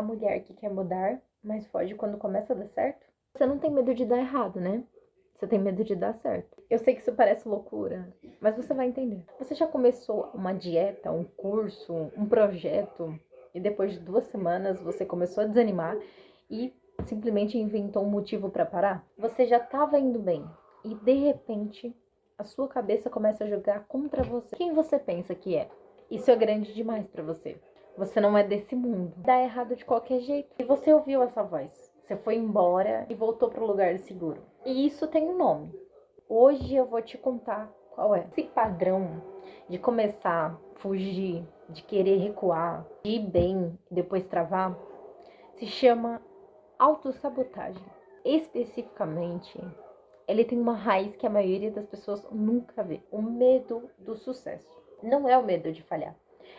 mulher que quer mudar, mas foge quando começa a dar certo? Você não tem medo de dar errado, né? Você tem medo de dar certo. Eu sei que isso parece loucura, mas você vai entender. Você já começou uma dieta, um curso, um projeto, e depois de 2 semanas você começou a desanimar e simplesmente inventou um motivo para parar? Você já estava indo bem e de repente a sua cabeça começa a jogar contra você. Quem você pensa que é? Isso é grande demais para você. Você não é desse mundo. Dá errado de qualquer jeito. E você ouviu essa voz. Você foi embora e voltou para o lugar seguro. E isso tem um nome. Hoje eu vou te contar qual é. Esse padrão de começar a fugir, de querer recuar, de ir bem e depois travar, se chama autossabotagem. Especificamente, ele tem uma raiz que a maioria das pessoas nunca vê. O medo do sucesso. Não é o medo de falhar.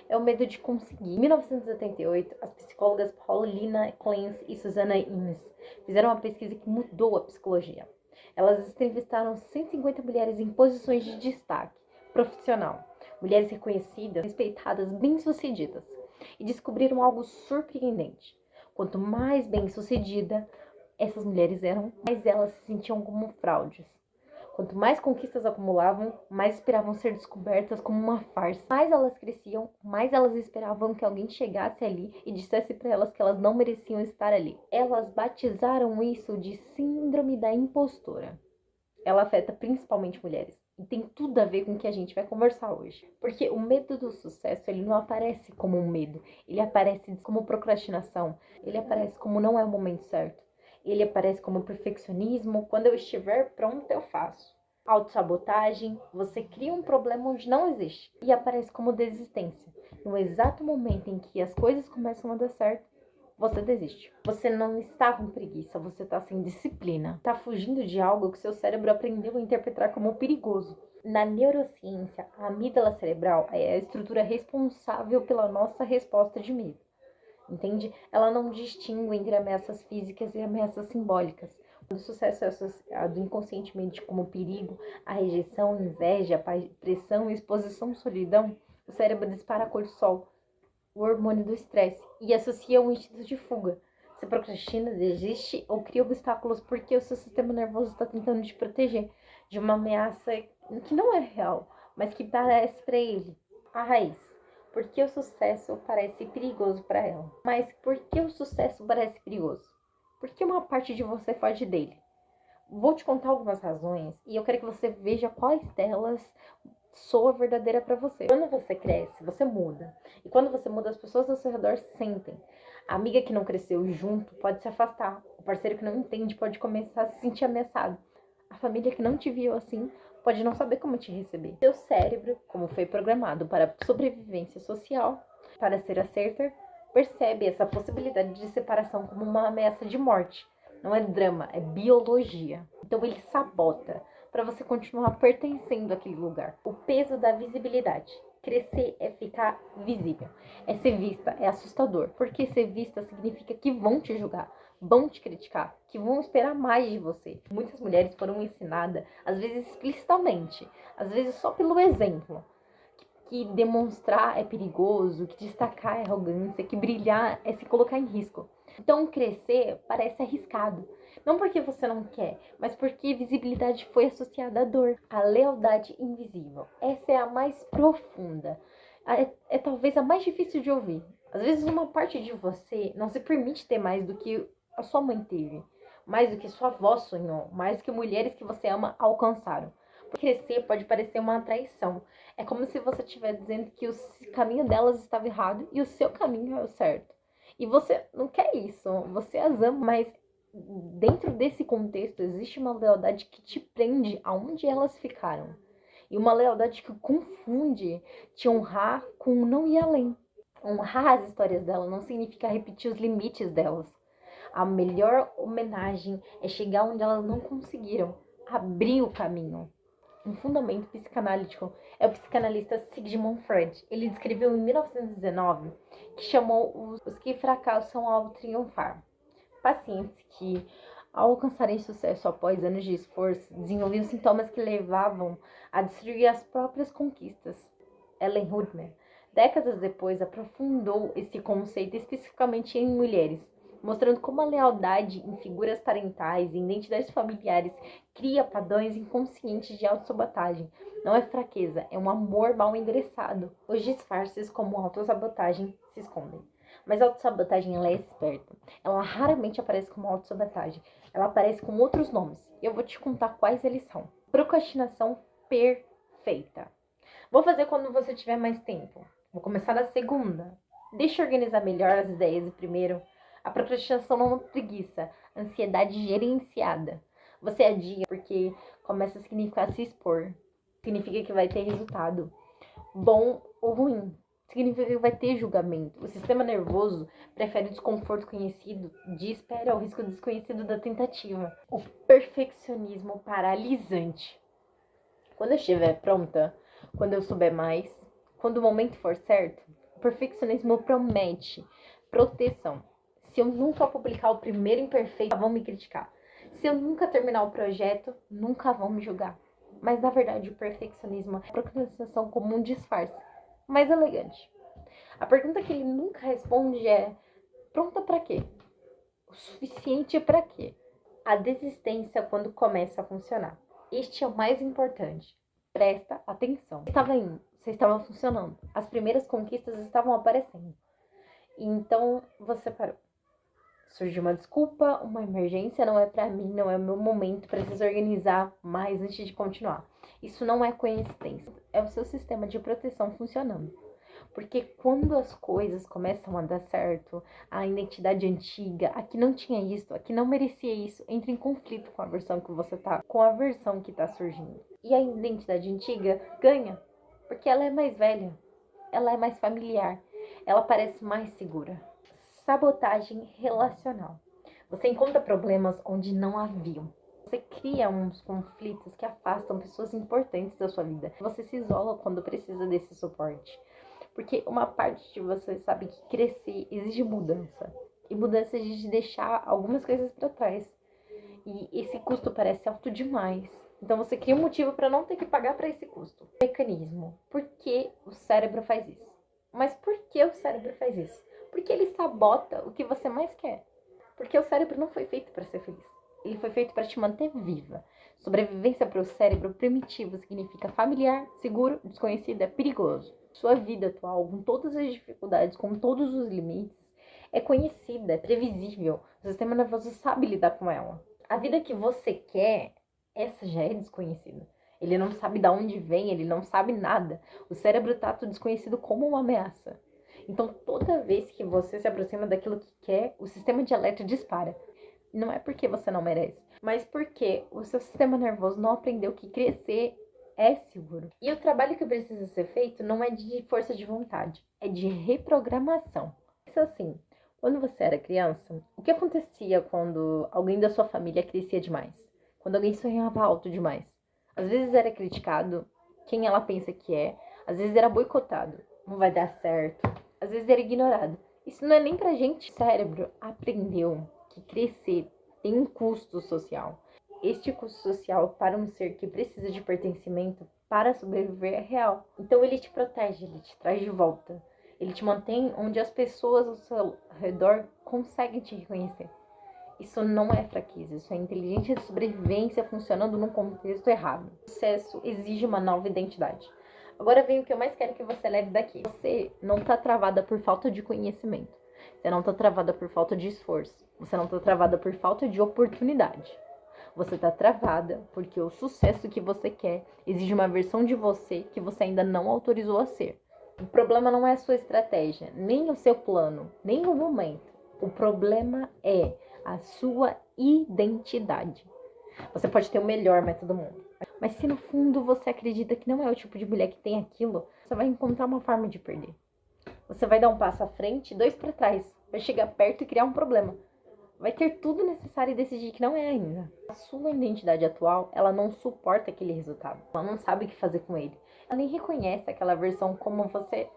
É o medo de conseguir. Em 1978, as psicólogas Paulina Clance e Susana Innes fizeram uma pesquisa que mudou a psicologia. Elas entrevistaram 150 mulheres em posições de destaque profissional, mulheres reconhecidas, respeitadas, bem-sucedidas, e descobriram algo surpreendente. Quanto mais bem-sucedida essas mulheres eram, mais elas se sentiam como fraudes. Quanto mais conquistas acumulavam, mais esperavam ser descobertas como uma farsa. Mais elas cresciam, mais elas esperavam que alguém chegasse ali e dissesse para elas que elas não mereciam estar ali. Elas batizaram isso de síndrome da impostora. Ela afeta principalmente mulheres. E tem tudo a ver com o que a gente vai conversar hoje. Porque o medo do sucesso, ele não aparece como um medo. Ele aparece como procrastinação. Ele aparece como não é o momento certo. Ele aparece como perfeccionismo. Quando eu estiver pronto, eu faço. Autossabotagem. Você cria um problema onde não existe. E aparece como desistência. No exato momento em que as coisas começam a dar certo, você desiste. Você não está com preguiça, você está sem disciplina. Está fugindo de algo que seu cérebro aprendeu a interpretar como perigoso. Na neurociência, a amígdala cerebral é a estrutura responsável pela nossa resposta de medo. Entende? Ela não distingue entre ameaças físicas e ameaças simbólicas. O sucesso é associado inconscientemente como perigo, a rejeição, inveja, pressão, exposição, solidão. O cérebro dispara cortisol, o hormônio do estresse, e associa um instinto de fuga. Você procrastina, desiste ou cria obstáculos porque o seu sistema nervoso está tentando te proteger de uma ameaça que não é real, mas que parece para ele. A raiz. Por que o sucesso parece perigoso para ela? Mas por que o sucesso parece perigoso? Porque uma parte de você foge dele. Vou te contar algumas razões e eu quero que você veja quais delas soa verdadeira para você. Quando você cresce, você muda. E quando você muda, as pessoas ao seu redor sentem. A amiga que não cresceu junto pode se afastar. O parceiro que não entende pode começar a se sentir ameaçado. A família que não te viu assim pode não saber como te receber. Seu cérebro, como foi programado para sobrevivência social, para ser asserter, percebe essa possibilidade de separação como uma ameaça de morte. Não é drama, é biologia. Então ele sabota para você continuar pertencendo àquele lugar. O peso da visibilidade. Crescer é ficar visível. É ser vista, é assustador. Porque ser vista significa que vão te julgar, vão te criticar, que vão esperar mais de você. Muitas mulheres foram ensinadas, às vezes explicitamente, às vezes só pelo exemplo, que demonstrar é perigoso, que destacar é arrogância, que brilhar é se colocar em risco. Então crescer parece arriscado. Não porque você não quer, mas porque visibilidade foi associada à dor. A lealdade invisível. Essa é a mais profunda. É talvez a mais difícil de ouvir. Às vezes uma parte de você não se permite ter mais do que a sua mãe teve. Mais do que sua avó sonhou. Mais do que mulheres que você ama alcançaram. Crescer pode parecer uma traição. É como se você estivesse dizendo que o caminho delas estava errado e o seu caminho é o certo. E você não quer isso, você as ama, mas dentro desse contexto existe uma lealdade que te prende aonde elas ficaram. E uma lealdade que confunde te honrar com não ir além. Honrar as histórias dela não significa repetir os limites delas. A melhor homenagem é chegar onde elas não conseguiram, abrir o caminho. Um fundamento psicanalítico é o psicanalista Sigmund Freud. Ele descreveu em 1919 que chamou os que fracassam ao triunfar. Pacientes que, ao alcançarem sucesso após anos de esforço, desenvolviam sintomas que levavam a destruir as próprias conquistas. Ellen Hutner Décadas depois, aprofundou esse conceito especificamente em mulheres, mostrando como a lealdade em figuras parentais e identidades familiares cria padrões inconscientes de autossabotagem. Não é fraqueza, é um amor mal endereçado. Os disfarces como autossabotagem se escondem. Mas a autossabotagem, ela é esperta. Ela raramente aparece como autossabotagem. Ela aparece com outros nomes. E eu vou te contar quais eles são. Procrastinação perfeita. Vou fazer quando você tiver mais tempo. Vou começar na segunda. Deixa eu organizar melhor as ideias primeiro. A procrastinação não é uma preguiça, ansiedade gerenciada. Você adia porque começa a significar se expor. Significa que vai ter resultado, bom ou ruim. Significa que vai ter julgamento. O sistema nervoso prefere o desconforto conhecido de espera ao risco desconhecido da tentativa. O perfeccionismo paralisante. Quando eu estiver pronta, quando eu souber mais, quando o momento for certo, o perfeccionismo promete proteção. Se eu nunca publicar o primeiro imperfeito, vão me criticar. Se eu nunca terminar o projeto, nunca vão me julgar. Mas na verdade, o perfeccionismo é a procrastinação como um disfarce, mais elegante. A pergunta que ele nunca responde é: pronta para quê? O suficiente para quê? A desistência quando começa a funcionar. Este é o mais importante. Presta atenção. Estava indo, você estava funcionando. As primeiras conquistas estavam aparecendo. Então você parou. Surgiu uma desculpa, uma emergência, não é pra mim, não é o meu momento, preciso organizar mais antes de continuar. Isso não é coincidência, é o seu sistema de proteção funcionando. Porque quando as coisas começam a dar certo, a identidade antiga, a que não tinha isso, a que não merecia isso, entra em conflito com a versão que você tá, com a versão que tá surgindo. E a identidade antiga ganha, porque ela é mais velha, ela é mais familiar, ela parece mais segura. Sabotagem relacional. Você encontra problemas onde não haviam. Você cria uns conflitos que afastam pessoas importantes da sua vida. Você se isola quando precisa desse suporte. Porque uma parte de você sabe que crescer exige mudança. E mudança exige deixar algumas coisas para trás. E esse custo parece alto demais. Então você cria um motivo para não ter que pagar para esse custo. Mecanismo. Por que o cérebro faz isso? Mas por que o cérebro faz isso? Porque ele sabota o que você mais quer. Porque o cérebro não foi feito para ser feliz. Ele foi feito para te manter viva. Sobrevivência para o cérebro primitivo significa familiar, seguro, desconhecido, é perigoso. Sua vida atual, com todas as dificuldades, com todos os limites, é conhecida, é previsível. O sistema nervoso sabe lidar com ela. A vida que você quer, essa já é desconhecida. Ele não sabe de onde vem, ele não sabe nada. O cérebro trata o desconhecido como uma ameaça. Então, toda vez que você se aproxima daquilo que quer, o sistema de alerta dispara. Não é porque você não merece, mas porque o seu sistema nervoso não aprendeu que crescer é seguro. E o trabalho que precisa ser feito não é de força de vontade, é de reprogramação. Isso assim, quando você era criança, o que acontecia quando alguém da sua família crescia demais? Quando alguém sonhava alto demais? Às vezes era criticado, quem ela pensa que é, às vezes era boicotado, não vai dar certo, às vezes era ignorado. Isso não é nem pra gente. O cérebro aprendeu que crescer tem um custo social. Este custo social para um ser que precisa de pertencimento para sobreviver é real. Então ele te protege, ele te traz de volta. Ele te mantém onde as pessoas ao seu redor conseguem te reconhecer. Isso não é fraqueza, isso é inteligência de sobrevivência funcionando num contexto errado. O sucesso exige uma nova identidade. Agora vem o que eu mais quero que você leve daqui. Você não está travada por falta de conhecimento. Você não está travada por falta de esforço. Você não está travada por falta de oportunidade. Você está travada porque o sucesso que você quer exige uma versão de você que você ainda não autorizou a ser. O problema não é a sua estratégia, nem o seu plano, nem o momento. O problema é a sua identidade. Você pode ter o melhor método do mundo, mas se no fundo você acredita que não é o tipo de mulher que tem aquilo, você vai encontrar uma forma de perder. Você vai dar um passo à frente, dois para trás, vai chegar perto e criar um problema. Vai ter tudo necessário e decidir que não é ainda. A sua identidade atual, ela não suporta aquele resultado. Ela não sabe o que fazer com ele. Ela nem reconhece aquela versão como você.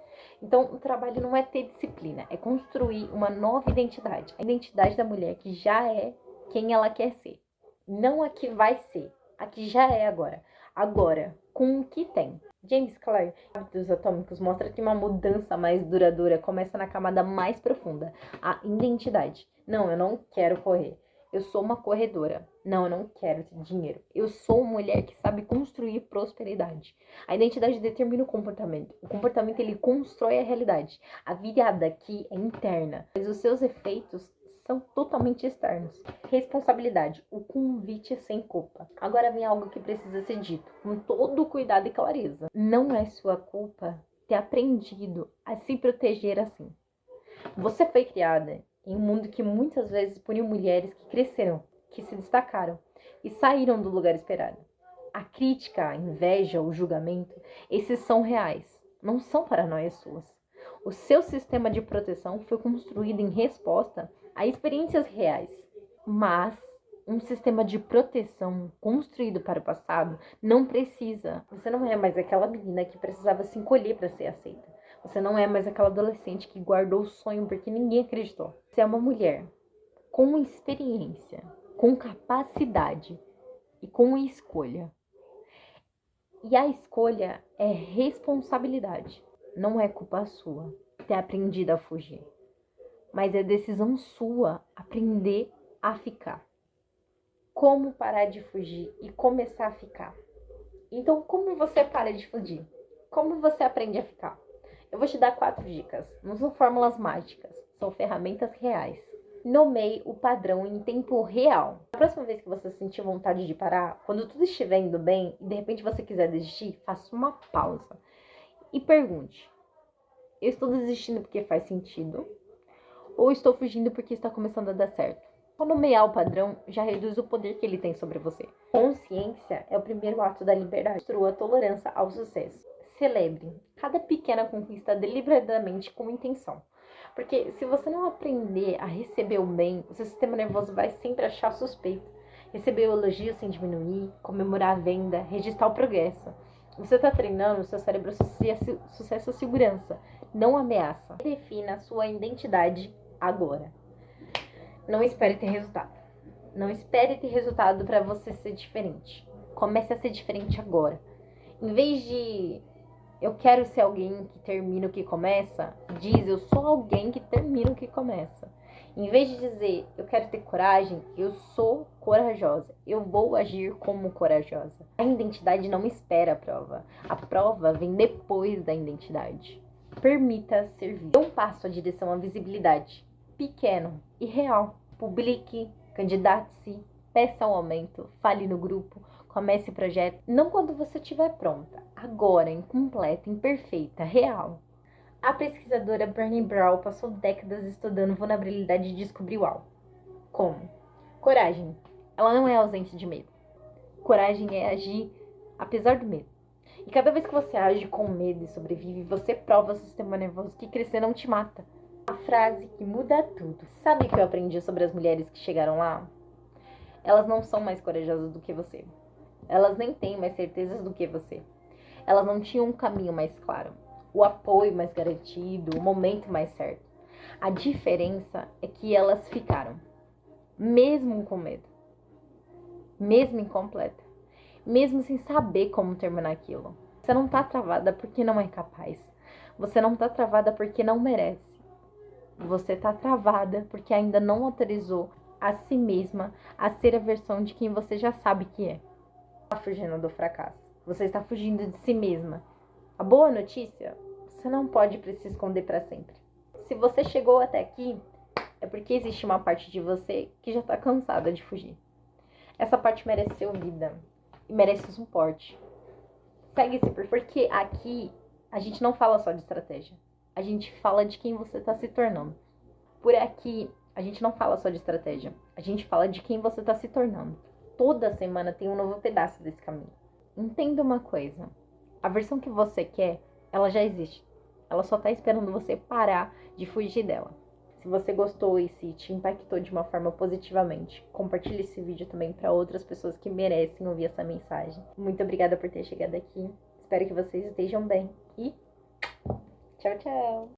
Então, o trabalho não é ter disciplina, é construir uma nova identidade. A identidade da mulher que já é quem ela quer ser. Não a que vai ser, a que já é agora. Agora, com o que tem. James Clear, Hábitos Atômicos, mostra que uma mudança mais duradoura começa na camada mais profunda, a identidade. Não, eu não quero correr. Eu sou uma corredora. Não, eu não quero ter dinheiro. Eu sou uma mulher que sabe construir prosperidade. A identidade determina o comportamento. O comportamento, ele constrói a realidade. A virada aqui é interna, mas os seus efeitos são totalmente externos. Responsabilidade. O convite é sem culpa. Agora vem algo que precisa ser dito com todo cuidado e clareza. Não é sua culpa ter aprendido a se proteger assim. Você foi criada em um mundo que muitas vezes puniu mulheres que cresceram, que se destacaram e saíram do lugar esperado. A crítica, a inveja, o julgamento, esses são reais, não são paranoias suas. O seu sistema de proteção foi construído em resposta a experiências reais, mas um sistema de proteção construído para o passado não precisa. Você não é mais aquela menina que precisava se encolher para ser aceita. Você não é mais aquela adolescente que guardou o sonho porque ninguém acreditou. Você é uma mulher com experiência, com capacidade e com escolha. E a escolha é responsabilidade. Não é culpa sua ter aprendido a fugir. Mas é decisão sua aprender a ficar. Como parar de fugir e começar a ficar? Então, como você para de fugir? Como você aprende a ficar? Eu vou te dar 4 dicas. Não são fórmulas mágicas, são ferramentas reais. Nomeie o padrão em tempo real. A próxima vez que você sentir vontade de parar, quando tudo estiver indo bem e de repente você quiser desistir, faça uma pausa e pergunte: eu estou desistindo porque faz sentido? Ou estou fugindo porque está começando a dar certo? Ao nomear o padrão, já reduz o poder que ele tem sobre você. Consciência é o primeiro ato da liberdade. Construa tolerância ao sucesso. Celebre cada pequena conquista deliberadamente com intenção. Porque se você não aprender a receber o bem, o seu sistema nervoso vai sempre achar suspeito. Receber o elogio sem diminuir, comemorar a venda, registrar o progresso. Você está treinando, o seu cérebro associa sucesso à segurança, não ameaça. Defina a sua identidade agora. Não espere ter resultado. Não espere ter resultado para você ser diferente. Comece a ser diferente agora. Em vez de eu quero ser alguém que termina o que começa, diz eu sou alguém que termina o que começa. Em vez de dizer eu quero ter coragem, eu sou corajosa. Eu vou agir como corajosa. A identidade não espera a prova. A prova vem depois da identidade. Permita servir. Dê um passo à direção à visibilidade. Pequeno e real. Publique, candidate-se, peça um aumento, fale no grupo, comece o projeto. Não quando você estiver pronta, agora, incompleta, imperfeita, real. A pesquisadora Brené Brown passou décadas estudando vulnerabilidade e descobriu algo. Como? Coragem. Ela não é ausente de medo. Coragem é agir apesar do medo. E cada vez que você age com medo e sobrevive, você prova ao sistema nervoso que crescer não te mata. A frase que muda tudo. Sabe o que eu aprendi sobre as mulheres que chegaram lá? Elas não são mais corajosas do que você. Elas nem têm mais certezas do que você. Elas não tinham um caminho mais claro, o apoio mais garantido, o momento mais certo. A diferença é que elas ficaram, mesmo com medo, mesmo incompleta, mesmo sem saber como terminar aquilo. Você não tá travada porque não é capaz. Você não tá travada porque não merece. Você tá travada porque ainda não autorizou a si mesma a ser a versão de quem você já sabe que é. Você está fugindo do fracasso. Você está fugindo de si mesma. A boa notícia, você não pode se esconder para sempre. Se você chegou até aqui, é porque existe uma parte de você que já está cansada de fugir. Essa parte merece ser ouvida e merece suporte. Segue esse porque aqui a gente não fala só de estratégia. A gente fala de quem você está se tornando. Por aqui, a gente não fala só de estratégia. A gente fala de quem você está se tornando. Toda semana tem um novo pedaço desse caminho. Entenda uma coisa. A versão que você quer, ela já existe. Ela só está esperando você parar de fugir dela. Se você gostou e se te impactou de uma forma positivamente, compartilhe esse vídeo também para outras pessoas que merecem ouvir essa mensagem. Muito obrigada por ter chegado aqui. Espero que vocês estejam bem. E tchau, tchau!